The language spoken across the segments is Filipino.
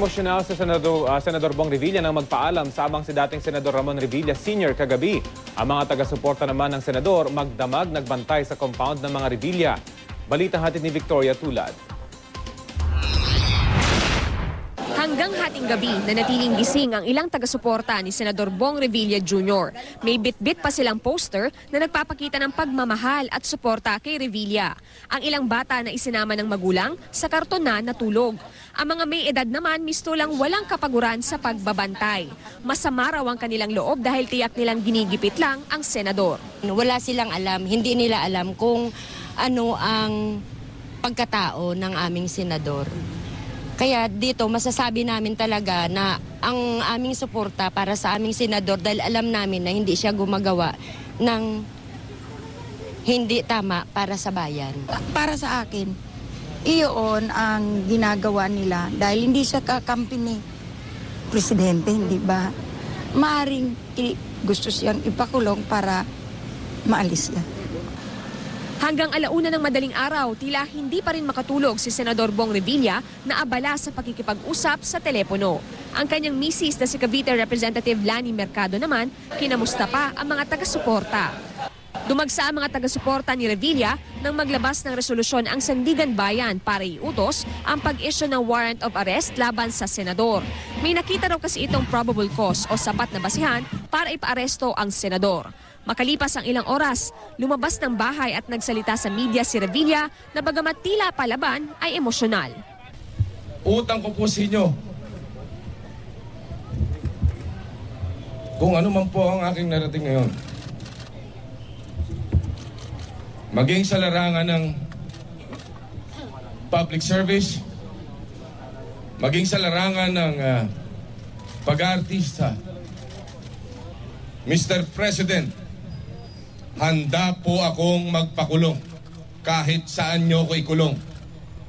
Emosyonal sa Senador Bong Revilla nang magpaalam sabang si dating Senador Ramon Revilla Sr. kagabi. Ang mga taga-suporta naman ng Senador magdamag nagbantay sa compound ng mga Revilla. Balitang hatid ni Victoria Tulad. Hanggang hating gabi, nanatiling gising ang ilang taga-suporta ni Senador Bong Revilla Jr. May bit-bit pa silang poster na nagpapakita ng pagmamahal at suporta kay Revilla. Ang ilang bata na isinama ng magulang sa karton na natulog. Ang mga may edad naman mistulang walang kapaguran sa pagbabantay. Masama raw ang kanilang loob dahil tiyak nilang ginigipit lang ang senador. Wala silang alam, hindi nila alam kung ano ang pagkatao ng aming senador. Kaya dito masasabi namin talaga na ang aming suporta para sa aming senador dahil alam namin na hindi siya gumagawa ng hindi tama para sa bayan. Para sa akin, iyon ang ginagawa nila dahil hindi siya kakampi ni Presidente, hindi ba? Maaring gusto siyang ipakulong para maalis siya. Hanggang 1:00 ng madaling araw, tila hindi pa rin makatulog si Senador Bong Revilla na abala sa pakikipag-usap sa telepono. Ang kanyang misis na si Cavite Representative Lani Mercado naman, kinamusta pa ang mga taga-suporta. Dumagsa ang mga taga-suporta ni Revilla nang maglabas ng resolusyon ang Sandigan Bayan para iutos ang pag-issue ng warrant of arrest laban sa senador. May nakita raw kasi itong probable cause o sapat na basihan para ipaaresto ang senador. Makalipas ang ilang oras, lumabas ng bahay at nagsalita sa media si Revilla na bagamat tila palaban ay emosyonal. Utang ko po sa inyo kung ano man po ang aking narating ngayon. Maging sa larangan ng public service, maging sa larangan ng pag-aartista. Mr. President, handa po akong magpakulong kahit saan nyo ko ikulong.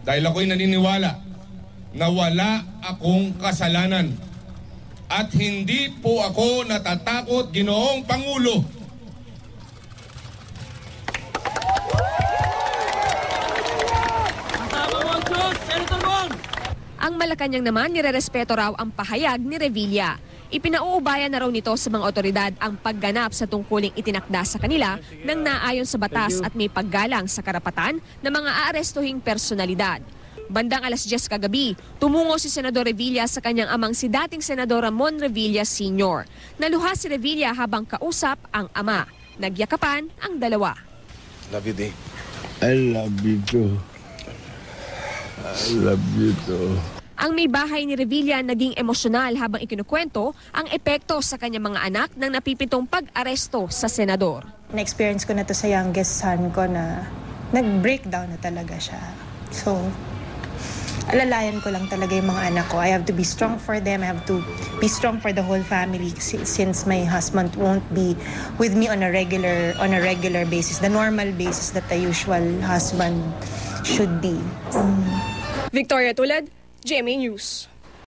Dahil ako'y naniniwala na wala akong kasalanan at hindi po ako natatakot, Ginoong Pangulo. Ang Malacanang naman nirerespeto raw ang pahayag ni Revilla. Ipinauubayan na raw nito sa mga otoridad ang pagganap sa tungkuling itinakda sa kanila nang naayon sa batas at may paggalang sa karapatan ng mga aarestuhing personalidad. Bandang 10:00 kagabi, tumungo si Senador Revilla sa kanyang amang si dating Senador Ramon Revilla Sr. Naluha si Revilla habang kausap ang ama. Nagyakapan ang dalawa. Love you, Dave. I love you too. I love you too. Ang may bahay ni Revilla naging emosyonal habang ikinukwento ang epekto sa kanyang mga anak ng napipitong pag-aresto sa senador. Na-experience ko na to sa youngest son ko na nag-breakdown na talaga siya. So, alalayan ko lang talaga yung mga anak ko. I have to be strong for them. I have to be strong for the whole family since my husband won't be with me on a regular basis, the normal basis that the usual husband should be. Victoria Tulad, GMA News.